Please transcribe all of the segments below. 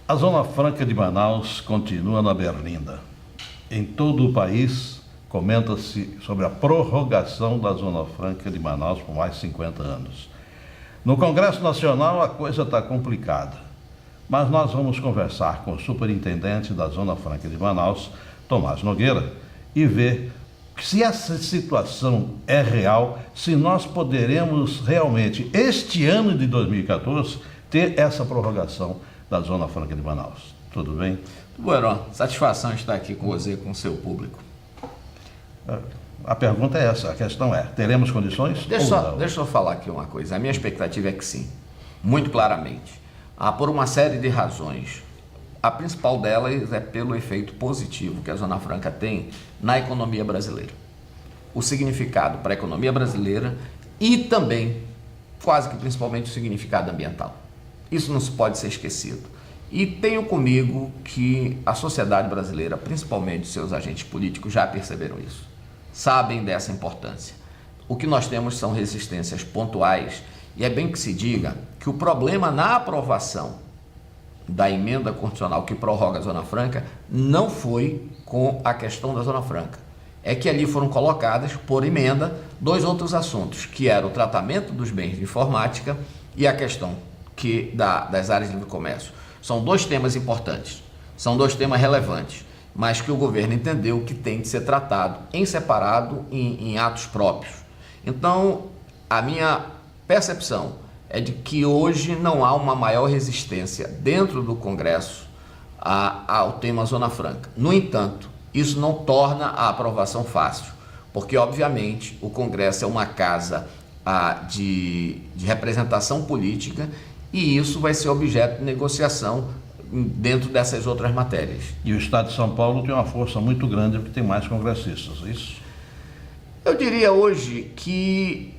A Zona Franca de Manaus continua na berlinda. Em todo o país, comenta-se sobre a prorrogação da Zona Franca de Manaus por mais 50 anos. No Congresso Nacional, a coisa está complicada, mas nós vamos conversar com o superintendente da Zona Franca de Manaus, Tomás Nogueira, e ver se essa situação é real, se nós poderemos realmente, este ano de 2014, ter essa prorrogação da Zona Franca de Manaus. Tudo bem? Tudo bom, Heron. Satisfação estar aqui com você e com o seu público. A pergunta é essa, a questão é, teremos condições? Deixa eu falar aqui uma coisa. A minha expectativa é que sim, muito claramente. Por uma série de razões. A principal delas é pelo efeito positivo que a Zona Franca tem na economia brasileira. O significado para a economia brasileira e também, quase que principalmente, o significado ambiental. Isso não se pode ser esquecido. E tenho comigo que a sociedade brasileira, principalmente seus agentes políticos, já perceberam isso. Sabem dessa importância. O que nós temos são resistências pontuais e é bem que se diga que o problema na aprovação da emenda constitucional que prorroga a Zona Franca não foi com a questão da Zona Franca. É que ali foram colocadas, por emenda, dois outros assuntos, que era o tratamento dos bens de informática e a questão das áreas de livre comércio. São dois temas importantes, são dois temas relevantes, mas que o governo entendeu que tem de ser tratado em separado, em atos próprios. Então, a minha percepção é de que hoje não há uma maior resistência dentro do Congresso ao tema Zona Franca. No entanto, isso não torna a aprovação fácil, porque, obviamente, o Congresso é uma casa de representação política e isso vai ser objeto de negociação dentro dessas outras matérias. E o Estado de São Paulo tem uma força muito grande porque tem mais congressistas, é isso? Eu diria hoje que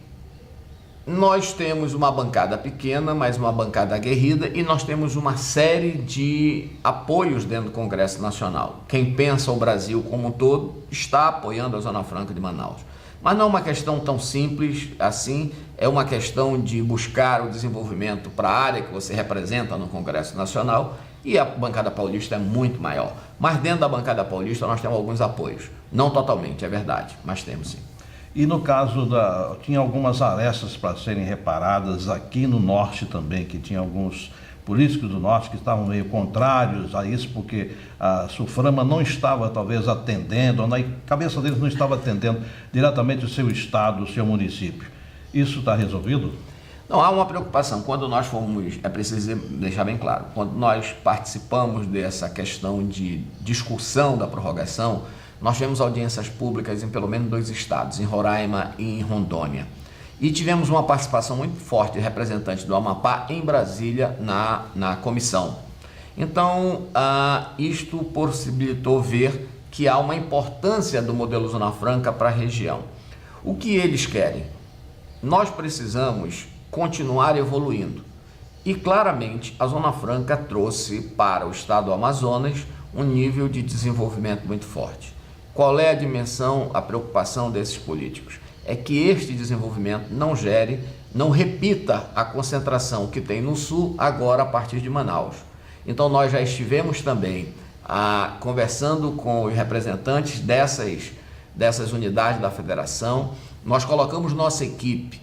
nós temos uma bancada pequena, mas uma bancada aguerrida, e nós temos uma série de apoios dentro do Congresso Nacional. Quem pensa o Brasil como um todo está apoiando a Zona Franca de Manaus. Mas não é uma questão tão simples assim, é uma questão de buscar o desenvolvimento para a área que você representa no Congresso Nacional, e a bancada paulista é muito maior. Mas dentro da bancada paulista nós temos alguns apoios. Não totalmente, é verdade, mas temos sim. E no caso tinha algumas arestas para serem reparadas aqui no Norte também, que tinha alguns políticos do Norte que estavam meio contrários a isso, porque a Suframa não estava talvez atendendo, na cabeça deles não estava atendendo diretamente o seu estado, o seu município. Isso está resolvido? Não, há uma preocupação. Quando nós é preciso deixar bem claro, quando nós participamos dessa questão de discussão da prorrogação, nós tivemos audiências públicas em pelo menos 2 estados, em Roraima e em Rondônia. E tivemos uma participação muito forte de representantes do Amapá em Brasília na comissão. Então, isto possibilitou ver que há uma importância do modelo Zona Franca para a região. O que eles querem? Nós precisamos continuar evoluindo. E claramente a Zona Franca trouxe para o estado do Amazonas um nível de desenvolvimento muito forte. Qual é a dimensão, a preocupação desses políticos? É que este desenvolvimento não repita a concentração que tem no sul agora a partir de Manaus. Então nós já estivemos também conversando com os representantes dessas unidades da federação. Nós colocamos nossa equipe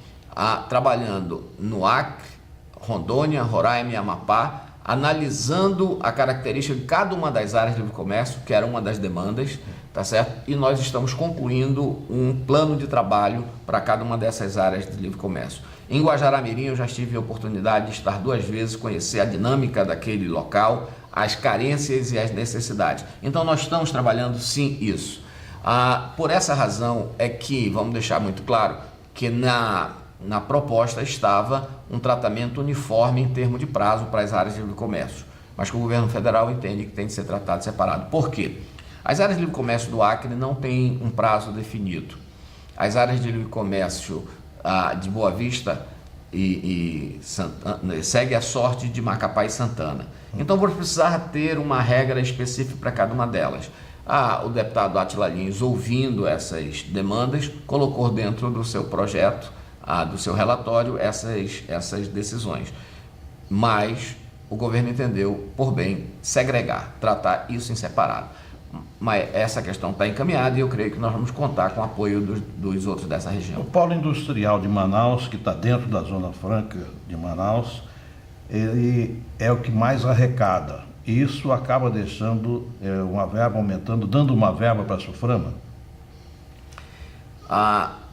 trabalhando no Acre, Rondônia, Roraima e Amapá, analisando a característica de cada uma das áreas de livre comércio, que era uma das demandas, tá certo? E nós estamos concluindo um plano de trabalho para cada uma dessas áreas de livre comércio. Em Guajará-Mirim eu já tive a oportunidade de estar 2 vezes, conhecer a dinâmica daquele local, as carências e as necessidades. Então nós estamos trabalhando sim isso. Por essa razão é que, vamos deixar muito claro, que na proposta estava um tratamento uniforme em termos de prazo para as áreas de livre comércio, mas que o governo federal entende que tem de ser tratado separado. Por quê? As áreas de livre comércio do Acre não têm um prazo definido. As áreas de livre comércio de Boa Vista e Santana, segue a sorte de Macapá e Santana. Então vamos precisar ter uma regra específica para cada uma delas. O deputado Átila Lins, ouvindo essas demandas, colocou dentro do seu projeto, do seu relatório, essas decisões. Mas o governo entendeu por bem segregar, tratar isso em separado. Mas essa questão está encaminhada e eu creio que nós vamos contar com o apoio dos outros dessa região. O polo industrial de Manaus, que está dentro da Zona Franca de Manaus, ele é o que mais arrecada. E isso acaba deixando uma verba aumentando, dando uma verba para a SUFRAMA?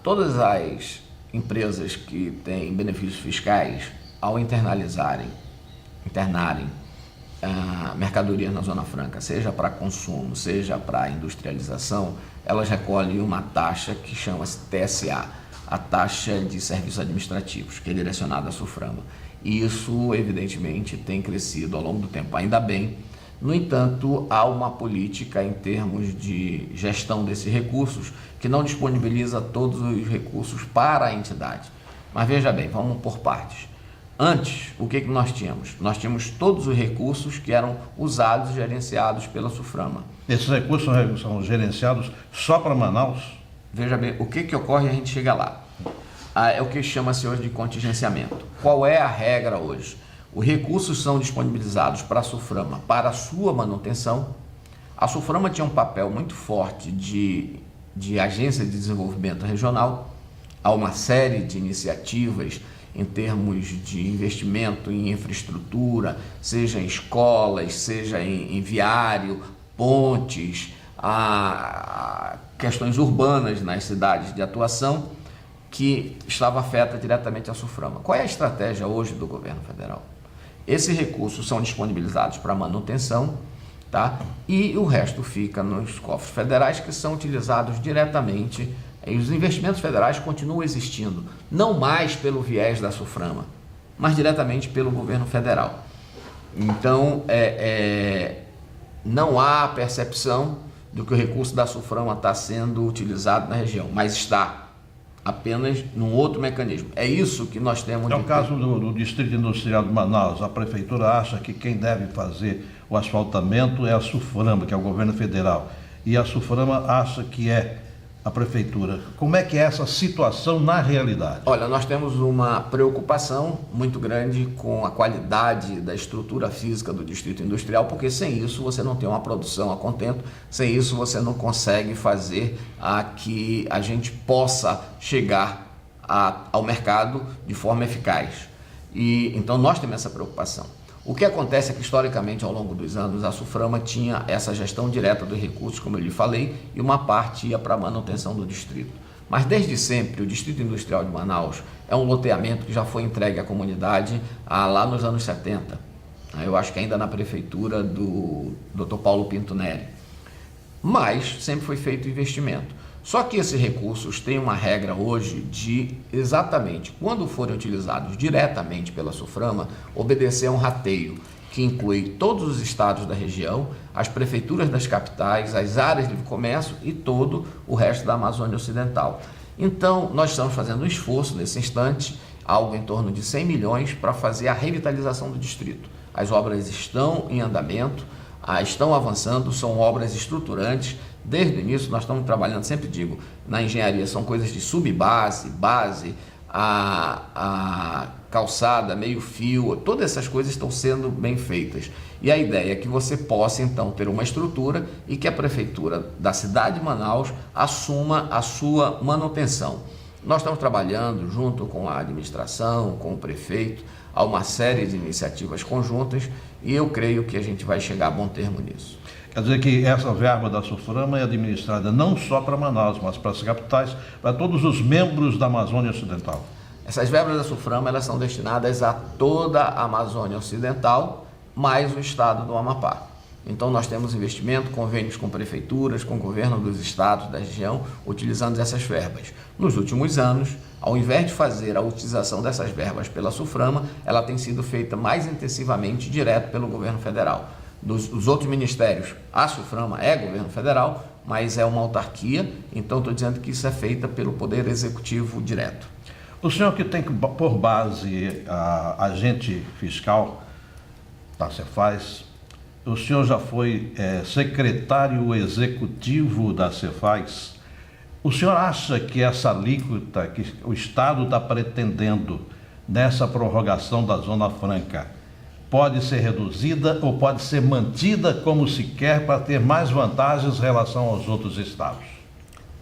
Todas as empresas que têm benefícios fiscais, ao internarem mercadoria na Zona Franca, seja para consumo, seja para industrialização, elas recolhem uma taxa que chama-se TSA, a taxa de serviços administrativos, que é direcionada à SUFRAMA. E isso, evidentemente, tem crescido ao longo do tempo, ainda bem. No entanto, há uma política em termos de gestão desses recursos que não disponibiliza todos os recursos para a entidade. Mas veja bem, vamos por partes. Antes, o que nós tínhamos? Nós tínhamos todos os recursos que eram usados e gerenciados pela SUFRAMA. Esses recursos são gerenciados só para Manaus? Veja bem, o que ocorre, a gente chega lá. É o que chama-se hoje de contingenciamento. Qual é a regra hoje? Os recursos são disponibilizados para a SUFRAMA para a sua manutenção. A SUFRAMA tinha um papel muito forte de agência de desenvolvimento regional. Há uma série de iniciativas em termos de investimento em infraestrutura, seja em escolas, seja em viário, pontes, questões urbanas nas cidades de atuação, que estava afeta diretamente a SUFRAMA. Qual é a estratégia hoje do governo federal? Esses recursos são disponibilizados para manutenção, tá? E o resto fica nos cofres federais, que são utilizados diretamente. E os investimentos federais continuam existindo, não mais pelo viés da SUFRAMA, mas diretamente pelo governo federal. Então, não há percepção de que o recurso da SUFRAMA está sendo utilizado na região, mas está apenas num outro mecanismo. É isso que nós temos. É o caso do Distrito Industrial de Manaus. A prefeitura acha que quem deve fazer o asfaltamento é a SUFRAMA, que é o governo federal, e a SUFRAMA acha que é a prefeitura. Como é que é essa situação na realidade? Olha, nós temos uma preocupação muito grande com a qualidade da estrutura física do Distrito Industrial, porque sem isso você não tem uma produção a contento, sem isso você não consegue fazer que a gente possa chegar ao mercado de forma eficaz. E então nós temos essa preocupação. O que acontece é que, historicamente, ao longo dos anos, a SUFRAMA tinha essa gestão direta dos recursos, como eu lhe falei, e uma parte ia para a manutenção do distrito. Mas, desde sempre, o Distrito Industrial de Manaus é um loteamento que já foi entregue à comunidade lá nos anos 70. Eu acho que ainda na prefeitura do Dr. Paulo Pinto Neri. Mas sempre foi feito investimento. Só que esses recursos têm uma regra hoje de, exatamente, quando forem utilizados diretamente pela SUFRAMA, obedecer a um rateio que inclui todos os estados da região, as prefeituras das capitais, as áreas de comércio e todo o resto da Amazônia Ocidental. Então, nós estamos fazendo um esforço nesse instante, algo em torno de 100 milhões, para fazer a revitalização do distrito. As obras estão em andamento, estão avançando, são obras estruturantes. Desde o início nós estamos trabalhando, sempre digo, na engenharia são coisas de subbase, base, a calçada, meio fio, todas essas coisas estão sendo bem feitas. E a ideia é que você possa então ter uma estrutura e que a prefeitura da cidade de Manaus assuma a sua manutenção. Nós estamos trabalhando junto com a administração, com o prefeito, há uma série de iniciativas conjuntas e eu creio que a gente vai chegar a bom termo nisso. Quer dizer que essa verba da SUFRAMA é administrada não só para Manaus, mas para as capitais, para todos os membros da Amazônia Ocidental. Essas verbas da SUFRAMA, elas são destinadas a toda a Amazônia Ocidental, mais o estado do Amapá. Então nós temos investimento, convênios com prefeituras, com o governo dos estados da região, utilizando essas verbas. Nos últimos anos, ao invés de fazer a utilização dessas verbas pela SUFRAMA, ela tem sido feita mais intensivamente direto pelo governo federal. Dos outros ministérios, a SUFRAMA é governo federal, mas é uma autarquia, então estou dizendo que isso é feito pelo Poder Executivo direto. O senhor que tem por base a agente fiscal da Cefaz, o senhor já foi secretário executivo da Cefaz. O senhor acha que essa alíquota que o Estado está pretendendo nessa prorrogação da Zona Franca pode ser reduzida ou pode ser mantida como se quer para ter mais vantagens em relação aos outros estados?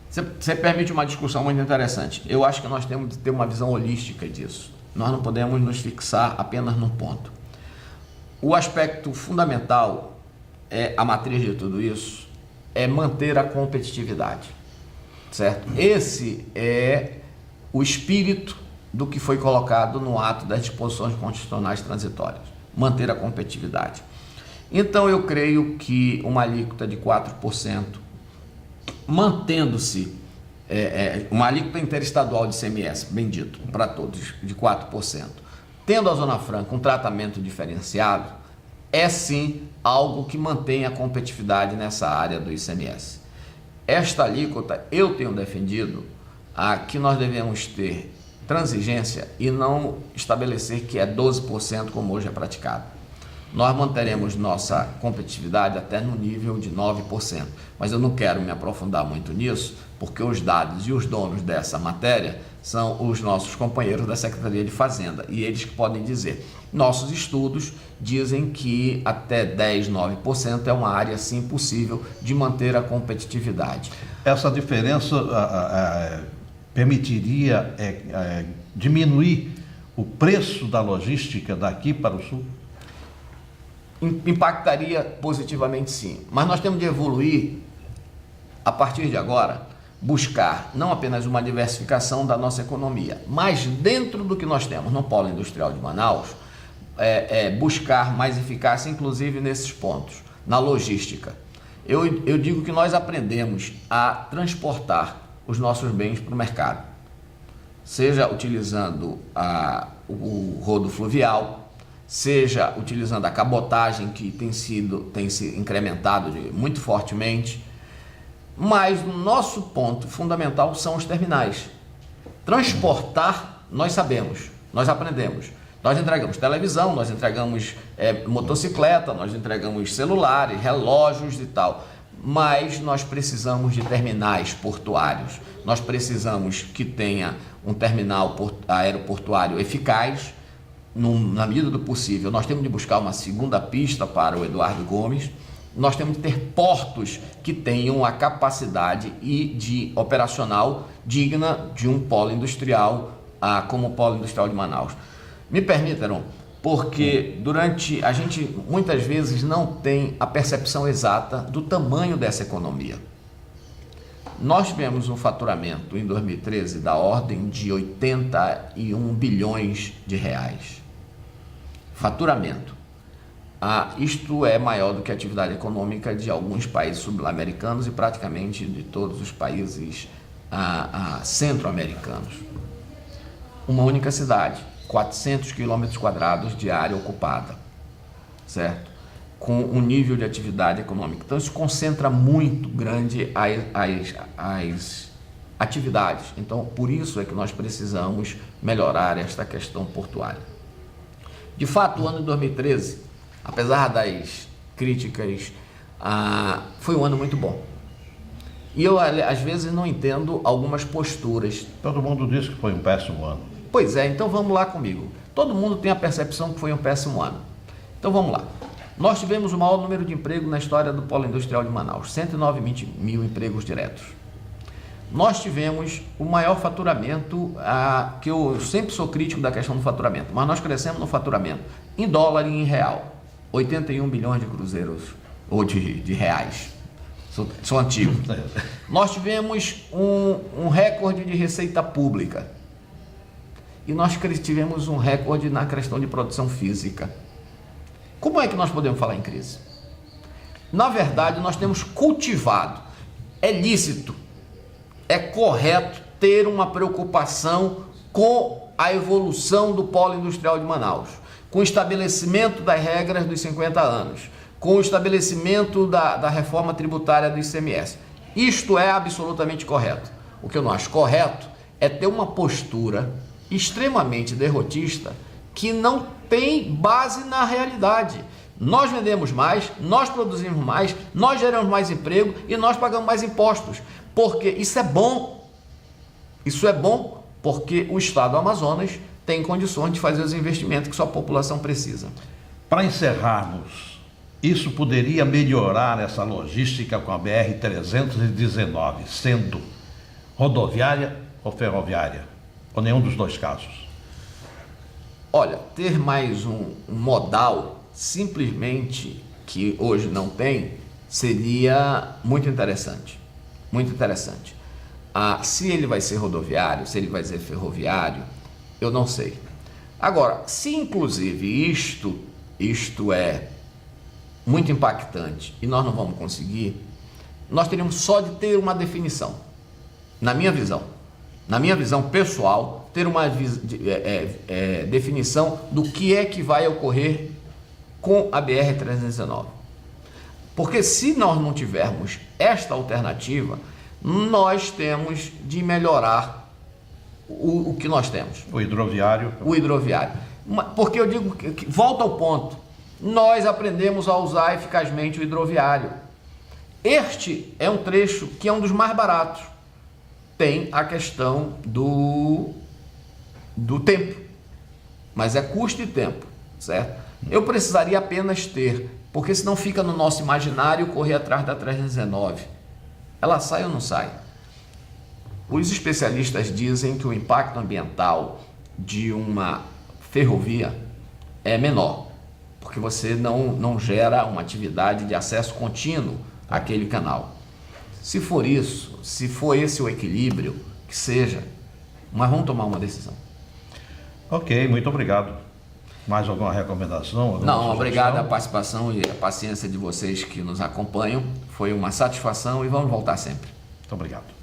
Você permite uma discussão muito interessante. Eu acho que nós temos que ter uma visão holística disso. Nós não podemos nos fixar apenas num ponto. O aspecto fundamental, a matriz de tudo isso, é manter a competitividade, certo? Esse é o espírito do que foi colocado no ato das disposições constitucionais transitórias, manter a competitividade. Então eu creio que uma alíquota de 4%, mantendo-se uma alíquota interestadual de ICMS, bem dito, para todos, de 4%, tendo a Zona Franca um tratamento diferenciado, é sim algo que mantém a competitividade nessa área do ICMS. Esta alíquota, eu tenho defendido que nós devemos ter transigência e não estabelecer que é 12% como hoje é praticado. Nós manteremos nossa competitividade até no nível de 9%, mas eu não quero me aprofundar muito nisso, porque os dados e os donos dessa matéria são os nossos companheiros da Secretaria de Fazenda, e eles que podem dizer. Nossos estudos dizem que até 10, 9% é uma área sim possível de manter a competitividade. Essa diferença permitiria diminuir o preço da logística daqui para o sul? Impactaria positivamente sim, mas nós temos de evoluir a partir de agora, buscar não apenas uma diversificação da nossa economia, mas dentro do que nós temos no Polo Industrial de Manaus, buscar mais eficácia, inclusive nesses pontos, na logística. Eu digo que nós aprendemos a transportar os nossos bens para o mercado, seja utilizando o rodo fluvial, seja utilizando a cabotagem, que tem se incrementado muito fortemente, mas o nosso ponto fundamental são os terminais. Transportar, nós sabemos, nós aprendemos. Nós entregamos televisão, nós entregamos motocicleta, nós entregamos celulares, relógios e tal, mas nós precisamos de terminais portuários. Nós precisamos que tenha um terminal aeroportuário eficaz. Na medida do possível, nós temos de buscar uma segunda pista para o Eduardo Gomes. Nós temos de ter portos que tenham a capacidade de operacional digna de um polo industrial, como o Polo Industrial de Manaus. Me permitam, porque a gente muitas vezes não tem a percepção exata do tamanho dessa economia. Nós tivemos um faturamento em 2013 da ordem de 81 bilhões de reais. Faturamento. Isto é maior do que a atividade econômica de alguns países sul-americanos e praticamente de todos os países centro-americanos. Uma única cidade, 400 km² de área ocupada, certo? Com um nível de atividade econômica. Então isso concentra muito grande as atividades. Então por isso é que nós precisamos melhorar esta questão portuária. De fato, o ano de 2013, apesar das críticas, foi um ano muito bom. E eu, às vezes, não entendo algumas posturas. Todo mundo diz que foi um péssimo ano. Pois é, então vamos lá comigo. Todo mundo tem a percepção que foi um péssimo ano. Então vamos lá. Nós tivemos o maior número de emprego na história do Polo Industrial de Manaus, 109 mil empregos diretos. Nós tivemos o maior faturamento, que eu sempre sou crítico da questão do faturamento, mas nós crescemos no faturamento em dólar e em real, 81 bilhões de cruzeiros, ou de reais, sou antigo. Nós tivemos um recorde de receita pública e nós tivemos um recorde na questão de produção física. Como é que nós podemos falar em crise? Na verdade, nós temos cultivado, é lícito, é correto ter uma preocupação com a evolução do Polo Industrial de Manaus, com o estabelecimento das regras dos 50 anos, com o estabelecimento da reforma tributária do ICMS. Isto é absolutamente correto. O que eu não acho correto é ter uma postura extremamente derrotista que não tem base na realidade. Nós vendemos mais, nós produzimos mais, nós geramos mais emprego e nós pagamos mais impostos. Porque isso é bom. Isso é bom porque o Estado do Amazonas tem condições de fazer os investimentos que sua população precisa. Para encerrarmos, isso poderia melhorar essa logística com a BR-319, sendo rodoviária ou ferroviária, ou nenhum dos dois casos? Olha, ter mais um modal, simplesmente, que hoje não tem, seria muito interessante. Muito interessante. Se ele vai ser rodoviário, se ele vai ser ferroviário, eu não sei. Agora, se inclusive isto é muito impactante e nós não vamos conseguir, nós teríamos só de ter uma definição. Na minha visão pessoal, ter uma definição do que é que vai ocorrer com a BR-319. Porque se nós não tivermos esta alternativa, nós temos de melhorar o que nós temos. O hidroviário. O hidroviário. Porque eu digo que volta ao ponto, nós aprendemos a usar eficazmente o hidroviário. Este é um trecho que é um dos mais baratos. Tem a questão do tempo, mas é custo e tempo, certo? Eu precisaria apenas ter, porque senão fica no nosso imaginário correr atrás da 319. Ela sai ou não sai? Os especialistas dizem que o impacto ambiental de uma ferrovia é menor, porque você não gera uma atividade de acesso contínuo àquele canal. Se for isso, se for esse o equilíbrio, que seja, mas vamos tomar uma decisão. Ok, muito obrigado. Mais alguma recomendação? Não, obrigado a participação e a paciência de vocês que nos acompanham. Foi uma satisfação e vamos voltar sempre. Muito obrigado.